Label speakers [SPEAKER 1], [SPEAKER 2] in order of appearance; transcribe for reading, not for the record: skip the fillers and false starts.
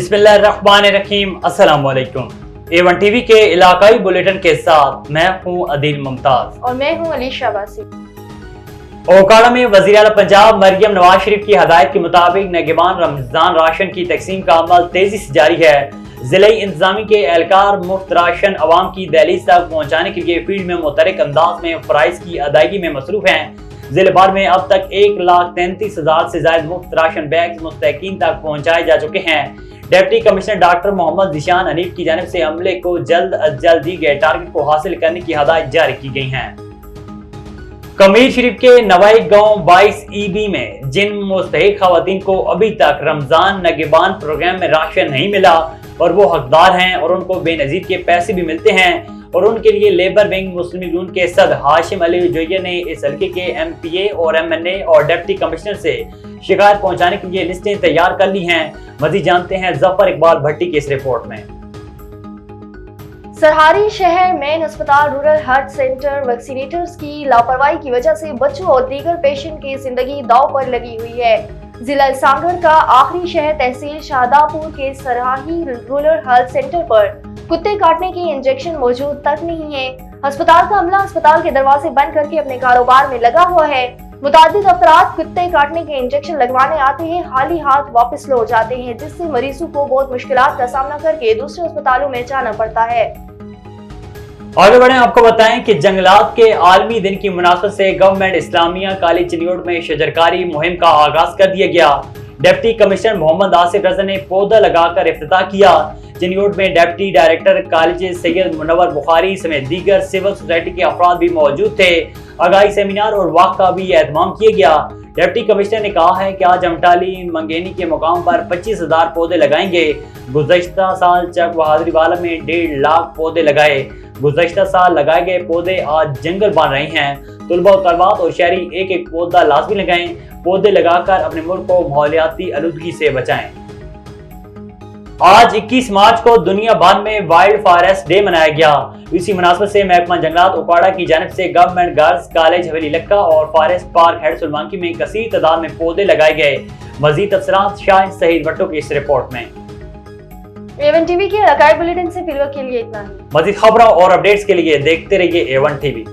[SPEAKER 1] बिस्मिल्लाहिर्रहमानिर्रहीम। अस्सलाम वालेकुम। A1 टीवी के इलाकाई बुलेटिन के साथ मैं हूं अदील मुमताज
[SPEAKER 2] और मैं हूं अलीशा वासी।
[SPEAKER 1] ओकाड़ा में वज़ीर आला पंजाब मरियम नवाज शरीफ की हदायत के मुताबिक नगेबान रमजान राशन की तकसीम का अमल तेजी से जारी है। जिले इंतजामी के एहलकार मुफ्त राशन अवाम की दहलीज तक पहुँचाने के लिए फील्ड में मुतहरिक अंदाज में फ़राइज़ की अदायगी में मसरूफ हैं। जिले भर में अब तक 1,33,000 से ज्यादा मुफ्त राशन बैग मुस्तकीन तक पहुँचाए जा चुके हैं। Deputy commissioner doctor Mohammad Zeeshan Hanif की जानिब से अमले को जल्द अज जल्द दी गए टारगेट को हासिल करने की हदायत जारी की गई हैं। कमीर शरीफ के नवाई गांव 22 EB में जिन मुस्तहिक खवातीन को अभी तक रमजान नगेबान प्रोग्राम में राशन नहीं मिला और वो हकदार हैं और उनको बेनजीर के पैसे भी मिलते हैं और उनके लिए लेबर विंग मुस्लिम लीग के सदर हाशिम अली जोइया ने इस हल्के के MPA और MNA और डिप्टी कमिश्नर से शिकायत पहुंचाने के लिए लिस्टें तैयार कर ली हैं। मजीद जानते हैं जफर इकबाल भट्टी की इस रिपोर्ट में।
[SPEAKER 2] सरहारी शहर मेन अस्पताल रूरल हेल्थ सेंटर वैक्सीनेटर्स की लापरवाही की वजह से बच्चों और दीगर पेशेंट की जिंदगी दांव पर लगी हुई है। जिला सांगड़ का आखिरी शहर तहसील शाहदापुर के सरहारी रूरल हेल्थ सेंटर पर कुत्ते काटने की इंजेक्शन मौजूद तक नहीं है। अस्पताल का अमला अस्पताल के दरवाजे बंद करके अपने कारोबार में लगा हुआ है। मुतादिद अफराद कुत्ते काटने के इंजेक्शन लगवाने आते हैं, खाली हाथ वापस लौट जाते हैं, जिससे मरीजों को बहुत मुश्किलात का सामना करके दूसरे अस्पतालों में जाना पड़ता है।
[SPEAKER 1] आगे बढ़े, आपको बताएं कि जंगलात के आलमी दिन की मुनासबत से गवर्नमेंट इस्लामिया कॉलेज चनियोट में शजरकारी मुहिम का आगाज कर दिया गया। डिप्टी कमिश्नर मोहम्मद आसिफ रजा ने पौधा लगाकर इफ्तिताह किया। चनियोट में deputy director college Syed Munawar Bukhari समेत दीगर सिविल सोसाइटी के अफराद भी मौजूद थे। आगाही सेमिनार और वाक का भी एहतमाम किया गया। डिप्टी कमिश्नर ने कहा है कि आज हम टाली मंगेनी के मुकाम पर 25,000 पौधे लगाएंगे। गुज़श्ता साल चक बहादुरीवाला में 1.5 लाख पौधे लगाए। गुज़श्ता साल लगाए गए पौधे आज जंगल बन रहे हैं। तुलबा और तलबात और शहरी एक एक पौधा लाजमी लगाएं। पौधे लगाकर अपने मुल्क को माहौलियाती आलूदगी से बचाएं। आज 21 मार्च को दुनिया भर में वाइल्ड फॉरेस्ट डे मनाया गया। इसी मुनासबत से महकमा जंगलात ओकाड़ा की जानिब से गवर्नमेंट गर्ल्स कॉलेज हवेली लक्का और फॉरेस्ट पार्क हेड सुलमानकी में कसीर तादाद में पौधे लगाए गए। मजीद तफसीलात शाहिद सहीद भट्टो की इस रिपोर्ट में।
[SPEAKER 2] A1 टीवी के इलाकाई बुलेटिन से फिलहाल के लिए इतना ही।
[SPEAKER 1] मजीद खबरों और अपडेट्स के लिए देखते रहिए A1 टीवी।